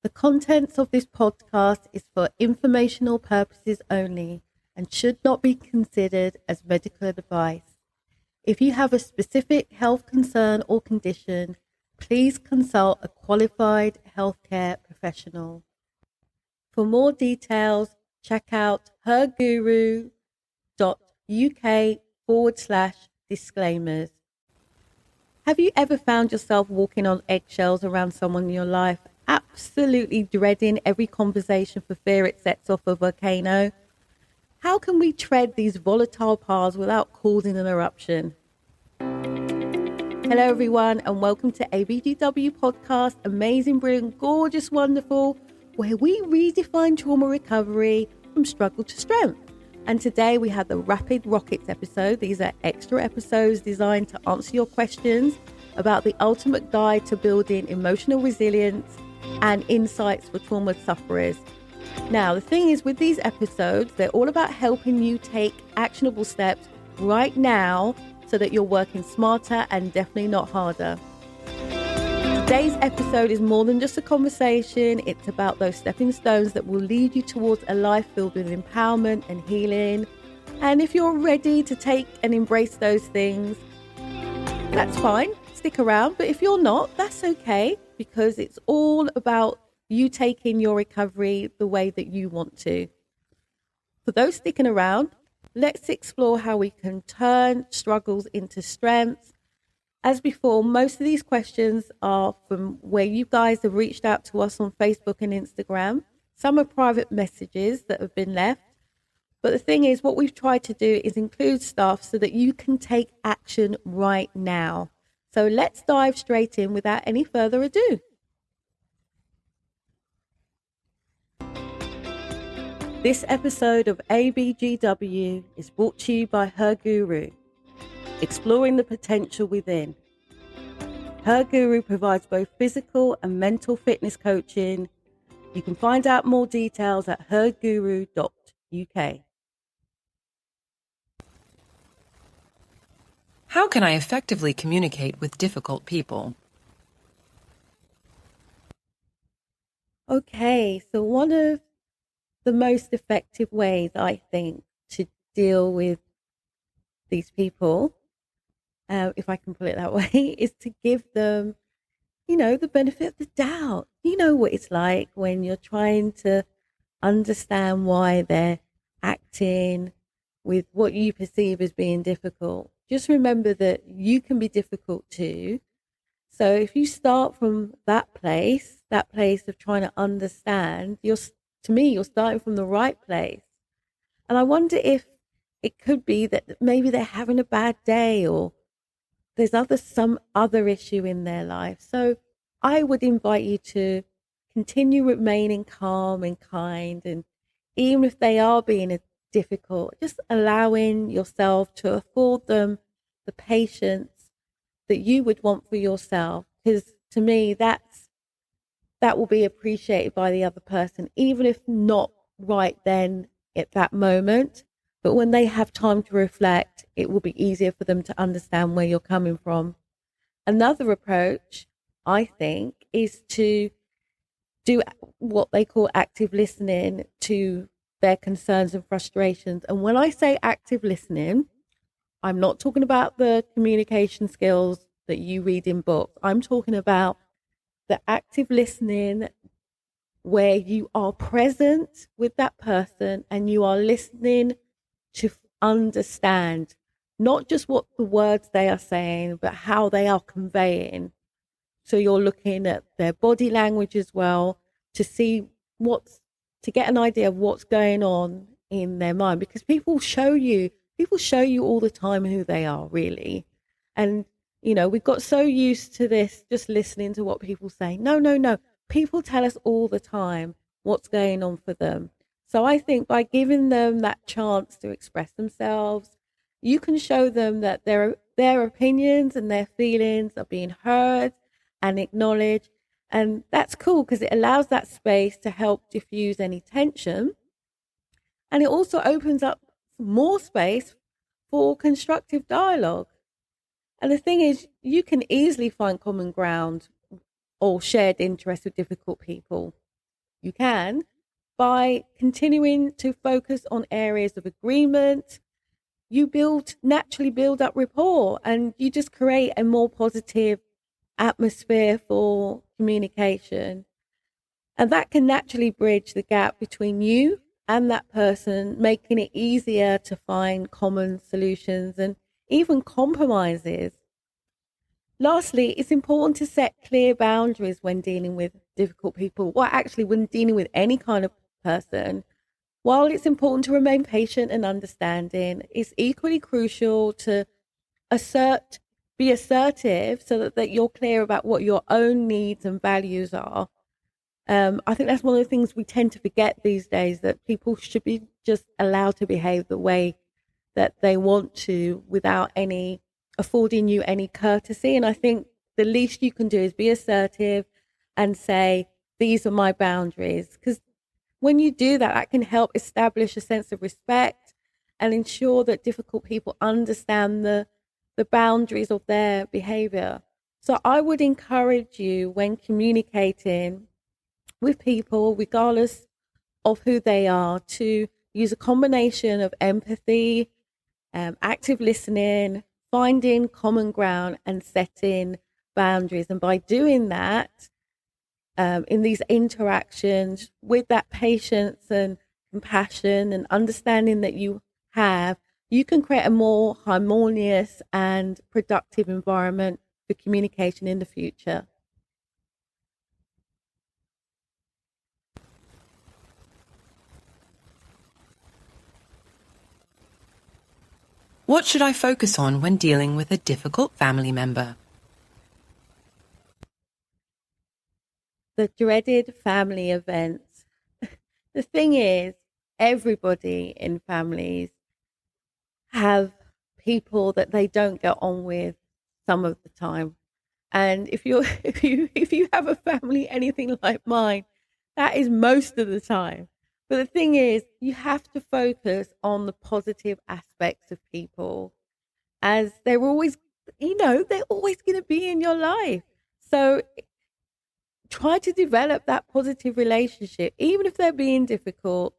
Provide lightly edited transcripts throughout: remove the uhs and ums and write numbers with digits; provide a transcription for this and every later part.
The contents of this podcast is for informational purposes only and should not be considered as medical advice. If you have a specific health concern or condition, please consult a qualified healthcare professional. For more details, check out herguru.uk/disclaimers. Have you ever found yourself walking on eggshells around someone in your life, absolutely dreading every conversation for fear it sets off a volcano? How can we tread these volatile paths without causing an eruption? Hello everyone, and welcome to ABGW podcast, amazing, brilliant, gorgeous, wonderful, where we redefine trauma recovery from struggle to strength. And today we have the Rapid Rockets episode. These are extra episodes designed to answer your questions about the ultimate guide to building emotional resilience and insights for trauma sufferers. Now, the thing is with these episodes, they're all about helping you take actionable steps right now so that you're working smarter and definitely not harder. Today's episode is more than just a conversation. It's about those stepping stones that will lead you towards a life filled with empowerment and healing. And if you're ready to take and embrace those things, that's fine. Stick around. But if you're not, that's okay, because it's all about you taking your recovery the way that you want to. For those sticking around, let's explore how we can turn struggles into strengths. As before, most of these questions are from where you guys have reached out to us on Facebook and Instagram. Some are private messages that have been left. But the thing is, what we've tried to do is include stuff so that you can take action right now. So let's dive straight in without any further ado. This episode of ABGW is brought to you by Her Guru, exploring the potential within. Her Guru provides both physical and mental fitness coaching. You can find out more details at herguru.uk. How can I effectively communicate with difficult people? Okay, so one of the most effective ways, I think, to deal with these people, if I can put it that way, is to give them, the benefit of the doubt. You know what it's like when you're trying to understand why they're acting with what you perceive as being difficult. Just remember that you can be difficult too. So if you start from that place of trying to understand, you're starting from the right place. And I wonder if it could be that maybe they're having a bad day or there's some other issue in their life. So I would invite you to continue remaining calm and kind. And even if they are being difficult, just allowing yourself to afford them the patience that you would want for yourself. Because to me, that will be appreciated by the other person, even if not right then at that moment. But when they have time to reflect, it will be easier for them to understand where you're coming from. Another approach, I think, is to do what they call active listening to their concerns and frustrations. And when I say active listening, I'm not talking about the communication skills that you read in books. I'm talking about the active listening where you are present with that person and you are listening to understand not just what the words they are saying, but how they are conveying. So you're looking at their body language as well to see to get an idea of what's going on in their mind, because people show you all the time who they are, really. And we've got so used to this, just listening to what people say. No. People tell us all the time what's going on for them. So I think by giving them that chance to express themselves, you can show them that their opinions and their feelings are being heard and acknowledged. And that's cool because it allows that space to help diffuse any tension. And it also opens up more space for constructive dialogue. And the thing is, you can easily find common ground or shared interests with difficult people. you can by continuing to focus on areas of agreement. You naturally build up rapport, and you just create a more positive atmosphere for communication. And that can naturally bridge the gap between you and that person, making it easier to find common solutions and even compromises. Lastly, it's important to set clear boundaries when dealing with difficult people, or actually when dealing with any kind of person. While it's important to remain patient and understanding, it's equally crucial to be assertive so that you're clear about what your own needs and values are. I think that's one of the things we tend to forget these days, that people should be just allowed to behave the way that they want to without affording you any courtesy. And I think the least you can do is be assertive and say, these are my boundaries. Because when you do that, that can help establish a sense of respect and ensure that difficult people understand the boundaries of their behavior. So I would encourage you, when communicating with people, regardless of who they are, to use a combination of empathy, active listening, finding common ground, and setting boundaries. And by doing that, in these interactions, with that patience and compassion and understanding that you have, you can create a more harmonious and productive environment for communication in the future. What should I focus on when dealing with a difficult family member? The dreaded family events. The thing is, everybody in families have people that they don't get on with some of the time. And if you have a family anything like mine, that is most of the time. But the thing is, you have to focus on the positive aspects of people, as they're always, they're always going to be in your life. So try to develop that positive relationship, even if they're being difficult.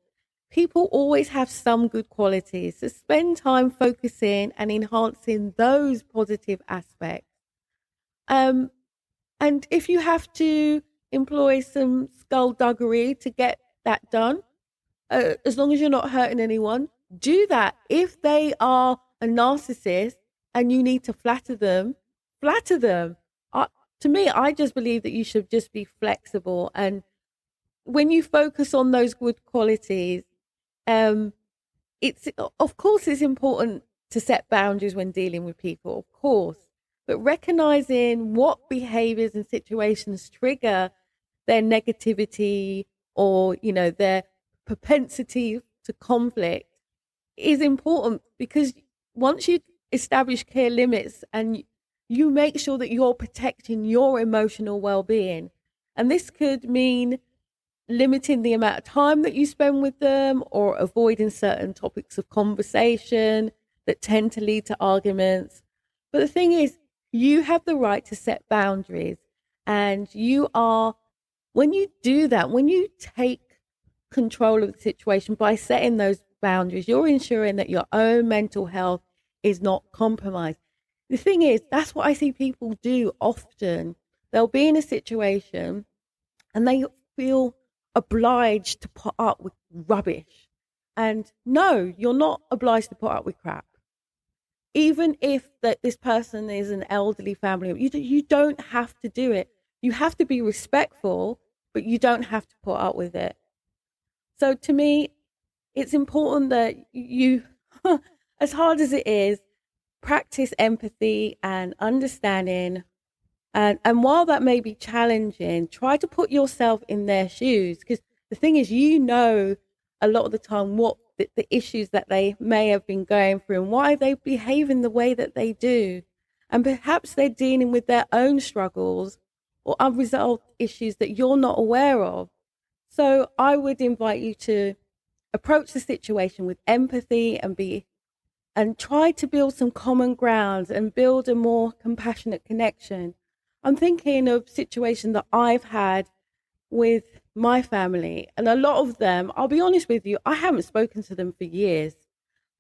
People always have some good qualities. So spend time focusing and enhancing those positive aspects. And if you have to employ some skullduggery to get that done, as long as you're not hurting anyone, do that. If they are a narcissist and you need to flatter them, flatter them. To me, I just believe that you should just be flexible. And when you focus on those good qualities, of course it's important to set boundaries when dealing with people, of course. But recognizing what behaviors and situations trigger their negativity or, their propensity to conflict is important, because once you establish clear limits and you make sure that you're protecting your emotional well-being, and this could mean limiting the amount of time that you spend with them or avoiding certain topics of conversation that tend to lead to arguments. But the thing is, you have the right to set boundaries, and when you do that, when you take control of the situation by setting those boundaries, you're ensuring that your own mental health is not compromised. The thing is, that's what I see people do often. They'll be in a situation and they feel obliged to put up with rubbish. And no, you're not obliged to put up with crap. Even if this person is an elderly family, you don't have to do it. You have to be respectful, but you don't have to put up with it. So to me, it's important that you, as hard as it is, practice empathy and understanding. And while that may be challenging, try to put yourself in their shoes, because the thing is, a lot of the time what the issues that they may have been going through and why they behave in the way that they do. And perhaps they're dealing with their own struggles or unresolved issues that you're not aware of. So I would invite you to approach the situation with empathy and try to build some common ground and build a more compassionate connection. I'm thinking of situations that I've had with my family, and a lot of them, I'll be honest with you, I haven't spoken to them for years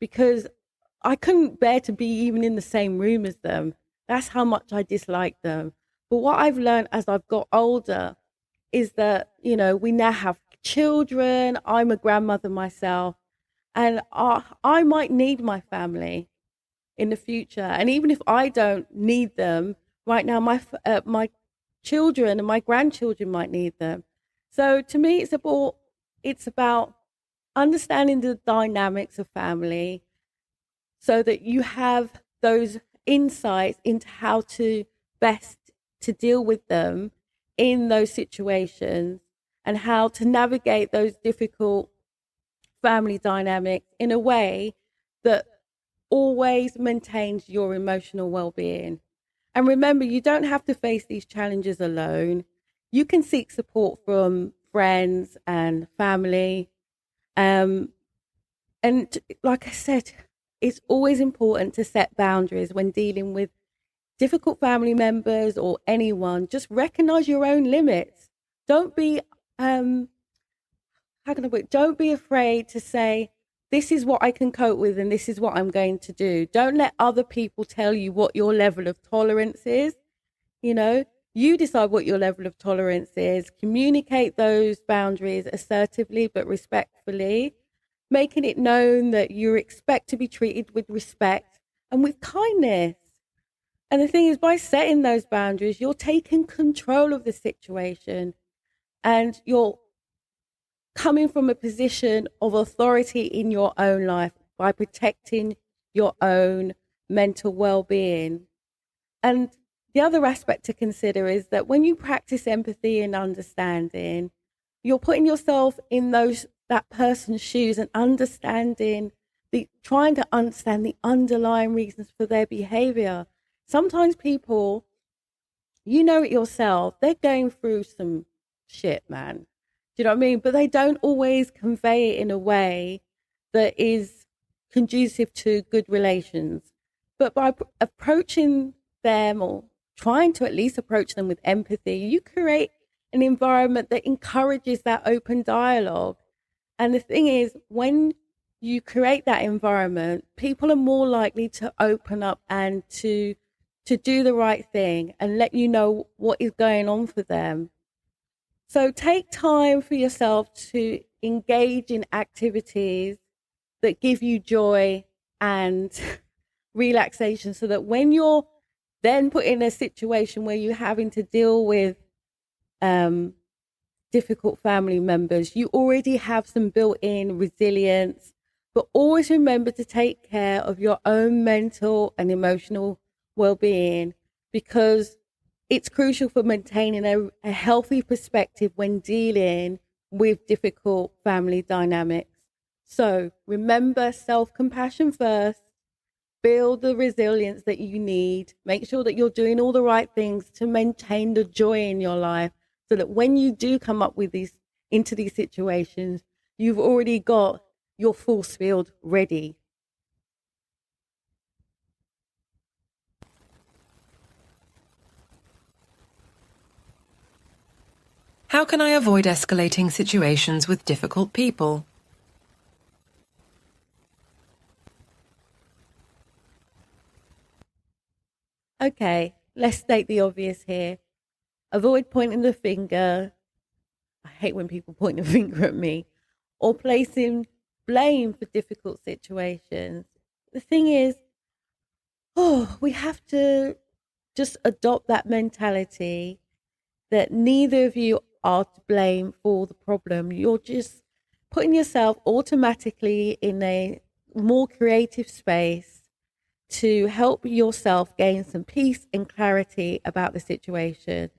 because I couldn't bear to be even in the same room as them. That's how much I dislike them. But what I've learned as I've got older is that, we now have children. I'm a grandmother myself, and I might need my family in the future. And even if I don't need them right now, my children and my grandchildren might need them. So to me, it's about understanding the dynamics of family so that you have those insights into how to best to deal with them in those situations and how to navigate those difficult family dynamics in a way that always maintains your emotional well-being. And remember, you don't have to face these challenges alone. You can seek support from friends and family. And like I said, it's always important to set boundaries when dealing with difficult family members or anyone. Just recognize your own limits. Don't be, don't be afraid to say, this is what I can cope with and this is what I'm going to do. Don't let other people tell you what your level of tolerance is. You decide what your level of tolerance is. Communicate those boundaries assertively but respectfully, making it known that you expect to be treated with respect and with kindness. And the thing is, by setting those boundaries, you're taking control of the situation and you're coming from a position of authority in your own life by protecting your own mental well-being. And the other aspect to consider is that when you practice empathy and understanding, you're putting yourself in that person's shoes and trying to understand the underlying reasons for their behavior. Sometimes people, it yourself, they're going through some shit, man. Do you know what I mean? But they don't always convey it in a way that is conducive to good relations. But by approaching them or trying to at least approach them with empathy, you create an environment that encourages that open dialogue. And the thing is, when you create that environment, people are more likely to open up and to do the right thing and let you know what is going on for them. So take time for yourself to engage in activities that give you joy and relaxation so that when you're then put in a situation where you're having to deal with difficult family members, you already have some built-in resilience. But always remember to take care of your own mental and emotional well-being, because it's crucial for maintaining a healthy perspective when dealing with difficult family dynamics. So remember self-compassion first, build the resilience that you need, make sure that you're doing all the right things to maintain the joy in your life so that when you do come up with into these situations, you've already got your force field ready. How can I avoid escalating situations with difficult people? Okay, let's state the obvious here. Avoid pointing the finger. I hate when people point the finger at me or placing blame for difficult situations. The thing is, we have to just adopt that mentality that neither of you are to blame for the problem. You're just putting yourself automatically in a more creative space to help yourself gain some peace and clarity about the situation.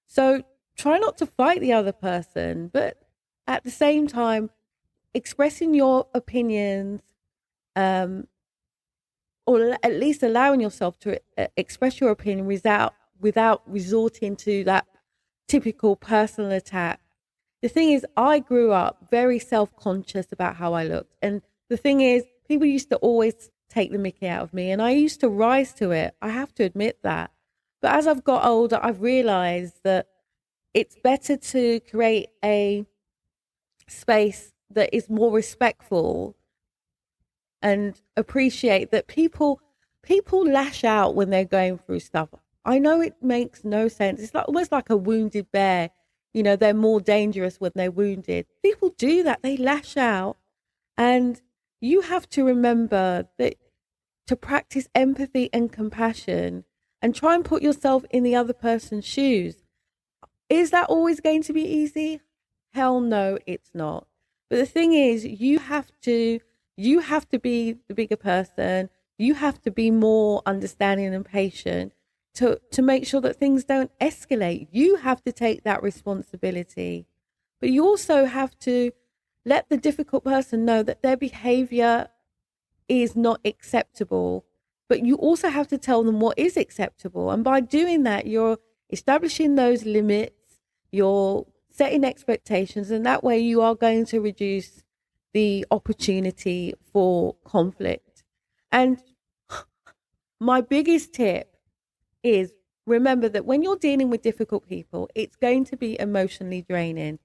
So try not to fight the other person, but at the same time, expressing your opinions, or at least allowing yourself to express your opinion without resorting to that typical personal attack. The thing is, I grew up very self-conscious about how I looked. And the thing is, people used to always take the mickey out of me, and I used to rise to it. I have to admit that. But as I've got older, I've realized that it's better to create a space that is more respectful and appreciate that people lash out when they're going through stuff. I know it makes no sense. It's like almost like a wounded bear. You know, they're more dangerous when they're wounded. People do that. They lash out. And you have to remember that to practice empathy and compassion and try and put yourself in the other person's shoes. Is that always going to be easy? Hell no, it's not. But the thing is, you have to be the bigger person. You have to be more understanding and patient to make sure that things don't escalate. You have to take that responsibility. But you also have to let the difficult person know that their behavior is not acceptable. But you also have to tell them what is acceptable. And by doing that, you're establishing those limits, you're setting expectations, and that way you are going to reduce the opportunity for conflict. And my biggest tip is remember that when you're dealing with difficult people, it's going to be emotionally draining.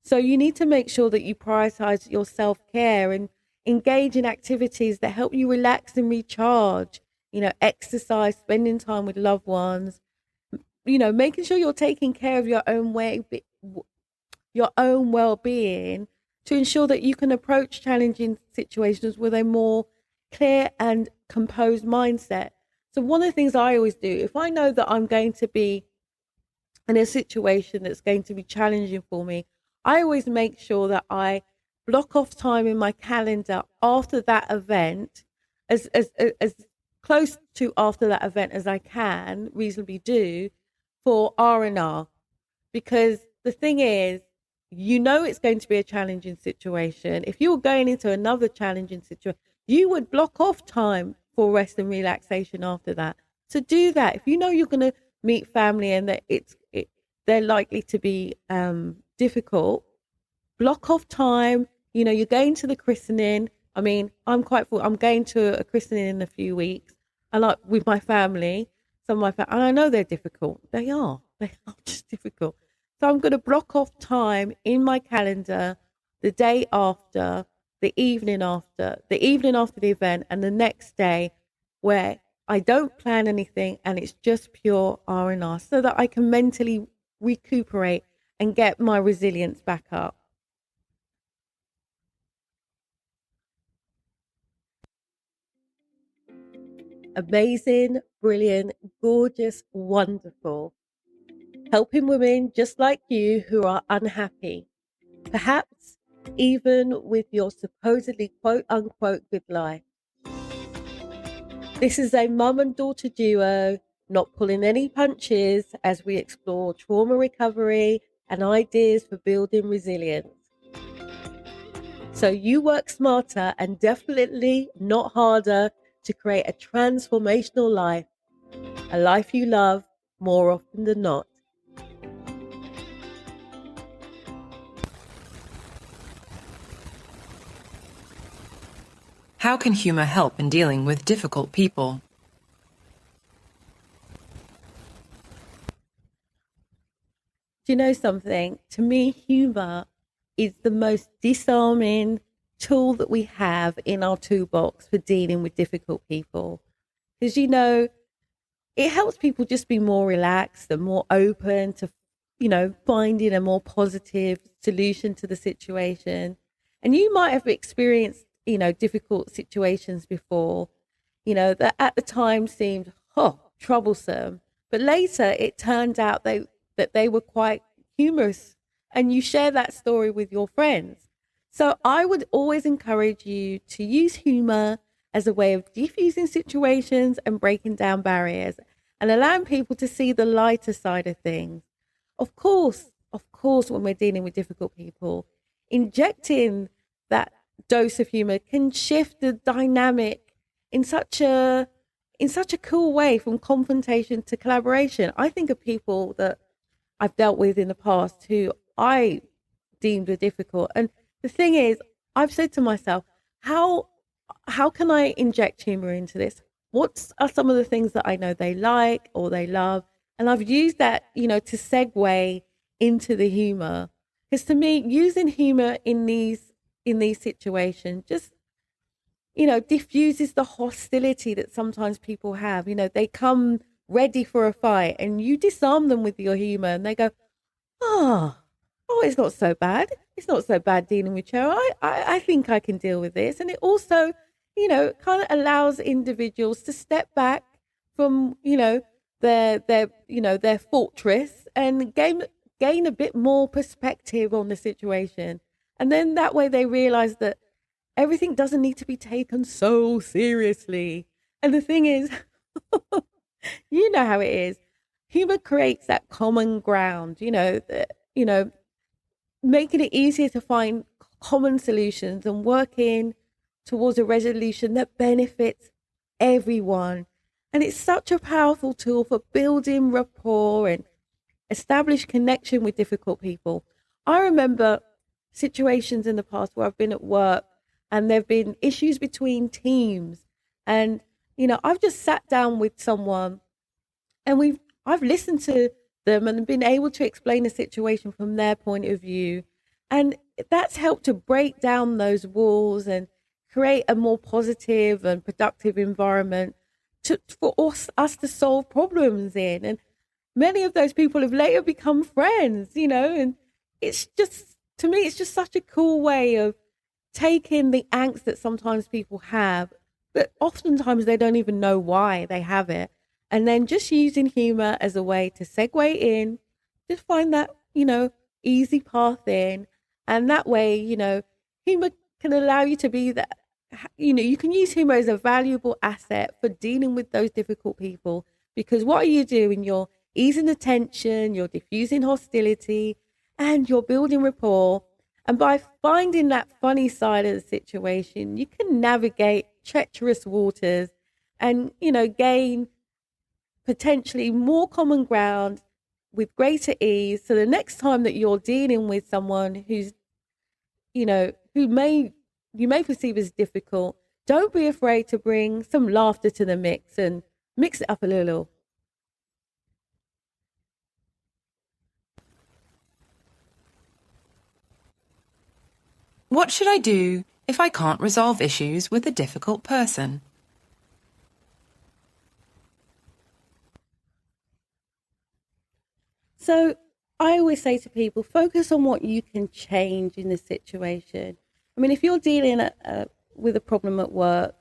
So you need to make sure that you prioritize your self-care and engage in activities that help you relax and recharge, exercise, spending time with loved ones, making sure you're taking care of your own well-being to ensure that you can approach challenging situations with a more clear and composed mindset. So one of the things I always do, if I know that I'm going to be in a situation that's going to be challenging for me, I always make sure that I block off time in my calendar after that event, as close to after that event as I can reasonably do, for R&R. Because the thing is, it's going to be a challenging situation. If you were going into another challenging situation, you would block off time for rest and relaxation after that. So do that. If you know you're going to meet family and that they're likely to be difficult, block off time. You're going to the christening. I mean, I'm quite full. I'm going to a christening in a few weeks. I like with my family. Some of my family, and I know they're difficult. They are just difficult. So I'm going to block off time in my calendar the day after, the evening after the event, and the next day where I don't plan anything and it's just pure R&R, so that I can mentally recuperate and get my resilience back up. Amazing, brilliant, gorgeous, wonderful. Helping women just like you who are unhappy, perhaps even with your supposedly quote unquote good life. This is a mum and daughter duo, not pulling any punches as we explore trauma recovery and ideas for building resilience. So you work smarter and definitely not harder to create a transformational life, a life you love more often than not. How can humour help in dealing with difficult people? Do you know something? To me, humour is the most disarming tool that we have in our toolbox for dealing with difficult people. Because, it helps people just be more relaxed and more open to, finding a more positive solution to the situation. And you might have experienced, difficult situations before, that at the time seemed, troublesome. But later it turned out that they were quite humorous, and you share that story with your friends. So I would always encourage you to use humor as a way of diffusing situations and breaking down barriers and allowing people to see the lighter side of things. Of course, when we're dealing with difficult people, injecting that dose of humor can shift the dynamic in such a cool way from confrontation to collaboration. I think of people that I've dealt with in the past who I deemed were difficult. And the thing is, I've said to myself, how can I inject humor into this? What are some of the things that I know they like or they love? And I've used that, to segue into the humor. Because to me, using humor in these situations just, diffuses the hostility that sometimes people have. They come ready for a fight and you disarm them with your humor and they go, oh, it's not so bad. It's not so bad dealing with Cheryl. I think I can deal with this. And it also, kind of allows individuals to step back from, their fortress and gain a bit more perspective on the situation. And then that way they realize that everything doesn't need to be taken so seriously. And the thing is, you know how it is. Humor creates that common ground, making it easier to find common solutions and working towards a resolution that benefits everyone. And it's such a powerful tool for building rapport and establish connection with difficult people. I remember situations in the past where I've been at work and there have been issues between teams. And, I've just sat down with someone and I've listened to them and been able to explain the situation from their point of view. And that's helped to break down those walls and create a more positive and productive environment for us to solve problems in. And many of those people have later become friends, and it's just, to me, it's just such a cool way of taking the angst that sometimes people have, but oftentimes they don't even know why they have it. And then just using humor as a way to segue in, just find that, easy path in. And that way, humor can allow you to be that, you can use humor as a valuable asset for dealing with those difficult people. Because what are you doing? You're easing the tension, you're diffusing hostility, and you're building rapport. And by finding that funny side of the situation, you can navigate treacherous waters and, gain potentially more common ground with greater ease. So the next time that you're dealing with someone who's, who you may perceive as difficult, don't be afraid to bring some laughter to the mix and mix it up a little. What should I do if I can't resolve issues with a difficult person? So I always say to people, focus on what you can change in the situation. I mean, if you're dealing with a problem at work,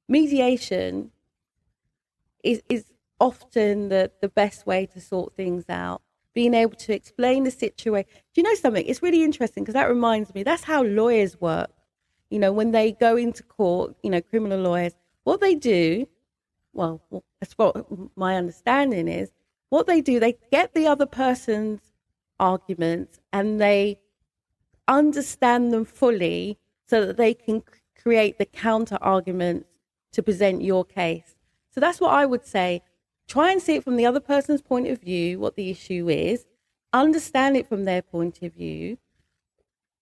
mediation is often the best way to sort things out. Being able to explain the situation. Do you know something? It's really interesting because that reminds me, that's how lawyers work. When they go into court, criminal lawyers, what they do, well, that's what my understanding is, what they do, they get the other person's arguments and they understand them fully so that they can create the counter arguments to present your case. So that's what I would say. Try and see it from the other person's point of view, what the issue is, understand it from their point of view,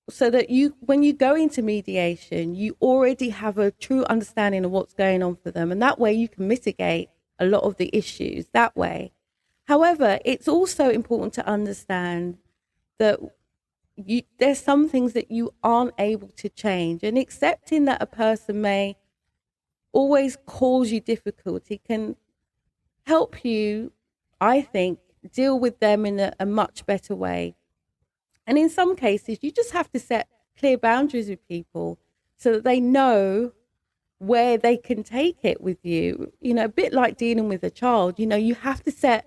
so that when you go into mediation, you already have a true understanding of what's going on for them. And that way you can mitigate a lot of the issues that way. However, it's also important to understand that there's some things that you aren't able to change, and accepting that a person may always cause you difficulty can help you, I think, deal with them in a much better way. And in some cases, you just have to set clear boundaries with people so that they know where they can take it with you. A bit like dealing with a child, you have to set,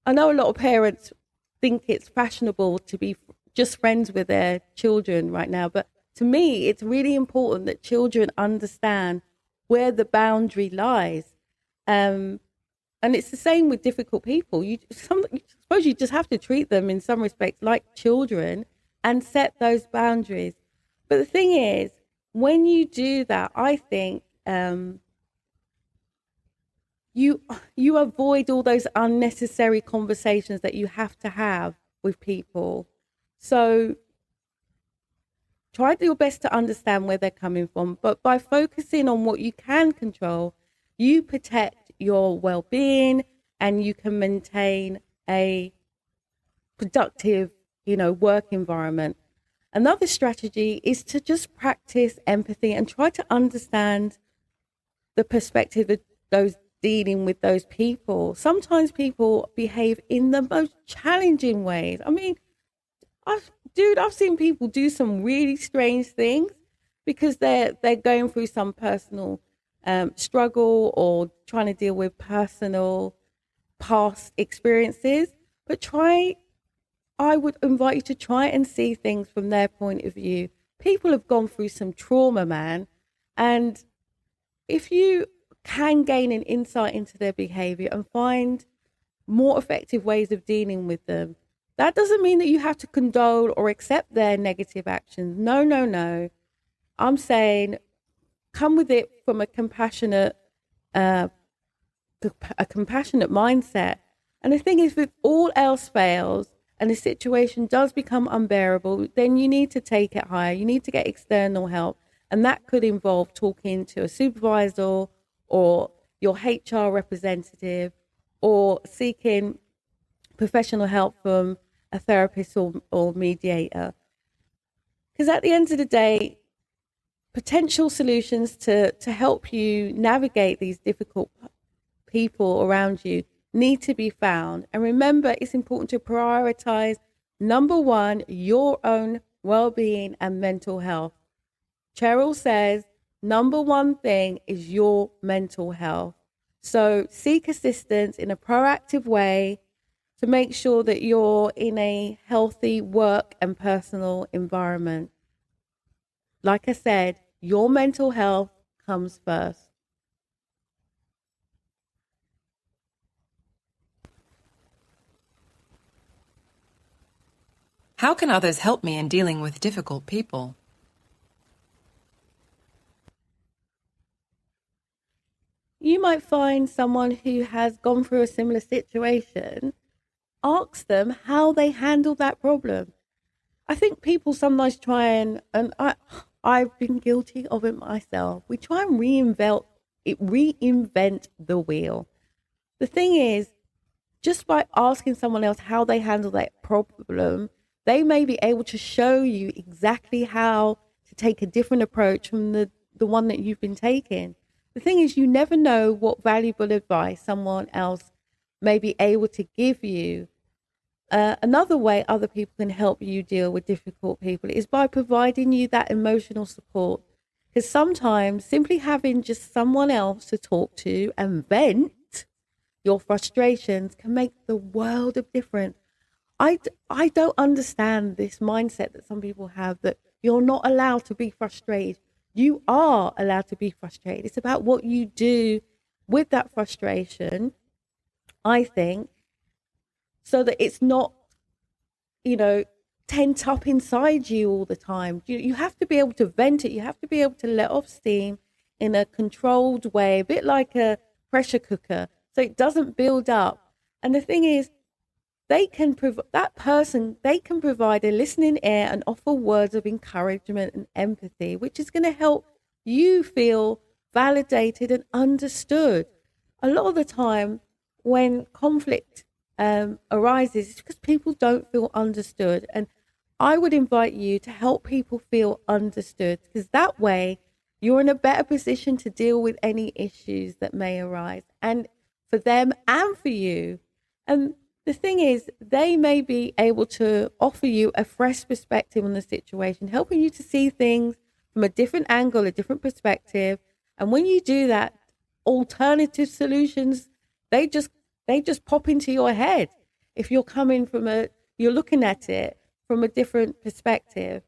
I know a lot of parents think it's fashionable to be just friends with their children right now, but to me, it's really important that children understand where the boundary lies. And it's the same with difficult people. I suppose you just have to treat them in some respects like children and set those boundaries. But the thing is, when you do that, I think you avoid all those unnecessary conversations that you have to have with people. So try your best to understand where they're coming from. But by focusing on what you can control, you protect your well-being and you can maintain a productive, work environment. Another strategy is to just practice empathy and try to understand the perspective of those dealing with those people. Sometimes people behave in the most challenging ways. I mean, I've seen people do some really strange things because they're going through some personal struggle or trying to deal with personal past experiences. But I would invite you to try and see things from their point of view. People have gone through some trauma, man. And if you can gain an insight into their behavior and find more effective ways of dealing with them, that doesn't mean that you have to condone or accept their negative actions. No, no, no. I'm saying come with it from a compassionate mindset. And the thing is, if all else fails and the situation does become unbearable, then you need to take it higher. You need to get external help. And that could involve talking to a supervisor or your HR representative or seeking professional help from a therapist or mediator. Because at the end of the day, potential solutions to help you navigate these difficult people around you need to be found. And remember, it's important to prioritize, number one, your own well-being and mental health. Cheryl says, number one thing is your mental health. So seek assistance in a proactive way to make sure that you're in a healthy work and personal environment. Like I said, your mental health comes first. How can others help me in dealing with difficult people? You might find someone who has gone through a similar situation. Ask them how they handle that problem. I think people sometimes try and I've been guilty of it myself. We try and reinvent the wheel. The thing is, just by asking someone else how they handle that problem, they may be able to show you exactly how to take a different approach from the one that you've been taking. The thing is, you never know what valuable advice someone else may be able to give you. Another way other people can help you deal with difficult people is by providing you that emotional support. Because sometimes simply having just someone else to talk to and vent your frustrations can make the world of difference. I don't understand this mindset that some people have that you're not allowed to be frustrated. You are allowed to be frustrated. It's about what you do with that frustration, I think, so that it's not, pent up inside you all the time. You have to be able to vent it. You have to be able to let off steam in a controlled way, a bit like a pressure cooker, so it doesn't build up. And the thing is, they can provide a listening ear and offer words of encouragement and empathy, which is going to help you feel validated and understood. A lot of the time when conflict arises, it's because people don't feel understood. And I would invite you to help people feel understood, because that way you're in a better position to deal with any issues that may arise, and for them and for you. And the thing is, they may be able to offer you a fresh perspective on the situation, helping you to see things from a different angle, a different perspective. And when you do that, alternative solutions, they just pop into your head. If you're you're looking at it from a different perspective.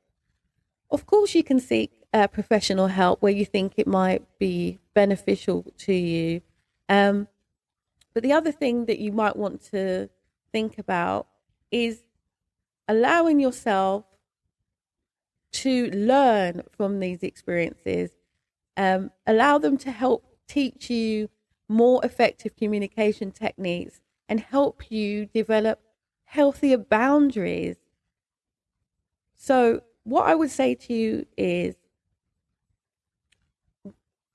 Of course, you can seek professional help where you think it might be beneficial to you. But the other thing that you might want to think about is allowing yourself to learn from these experiences. Allow them to help teach you more effective communication techniques and help you develop healthier boundaries. So what I would say to you is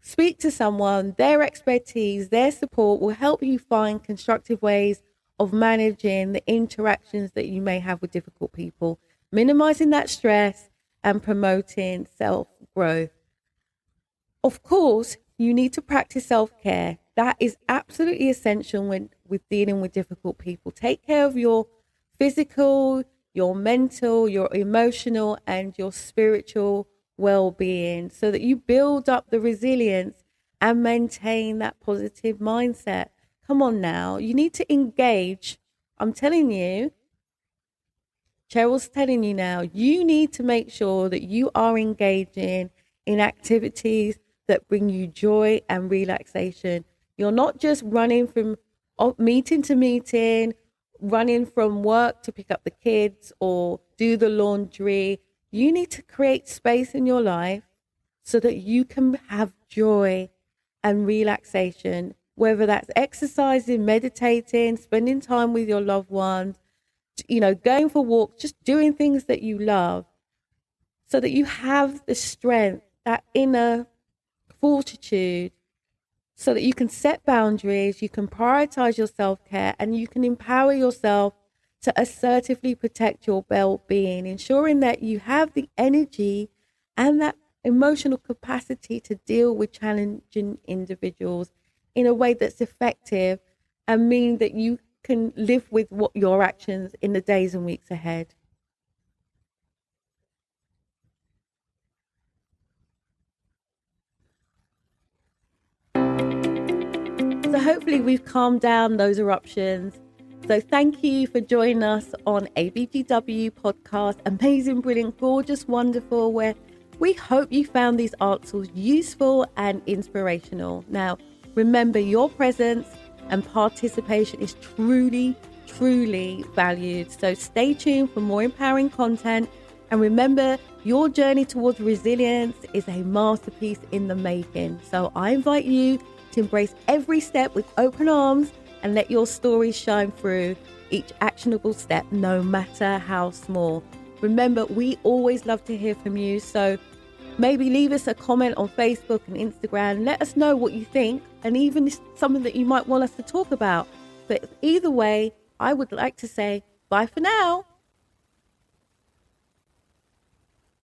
speak to someone. Their expertise, their support will help you find constructive ways of managing the interactions that you may have with difficult people, minimizing that stress and promoting self-growth. Of course, you need to practice self-care. That is absolutely essential when with dealing with difficult people. Take care of your physical, your mental, your emotional, and your spiritual well-being so that you build up the resilience and maintain that positive mindset. Come on now, you need to engage. I'm telling you, Cheryl's telling you now, you need to make sure that you are engaging in activities that bring you joy and relaxation. You're not just running from meeting to meeting, running from work to pick up the kids or do the laundry. You need to create space in your life so that you can have joy and relaxation, whether that's exercising, meditating, spending time with your loved ones, going for walks, just doing things that you love so that you have the strength, that inner fortitude, so that you can set boundaries, you can prioritize your self-care, and you can empower yourself to assertively protect your well-being, ensuring that you have the energy and that emotional capacity to deal with challenging individuals in a way that's effective and mean that you can live with what your actions in the days and weeks ahead. So hopefully we've calmed down those eruptions. So thank you for joining us on ABGW podcast, amazing, brilliant, gorgeous, wonderful, where we hope you found these answers useful and inspirational. Now, remember, your presence and participation is truly, truly valued. So stay tuned for more empowering content. And remember, your journey towards resilience is a masterpiece in the making. So I invite you to embrace every step with open arms and let your story shine through each actionable step, no matter how small. Remember, we always love to hear from you. So maybe leave us a comment on Facebook and Instagram. Let us know what you think and even something that you might want us to talk about. But either way, I would like to say bye for now.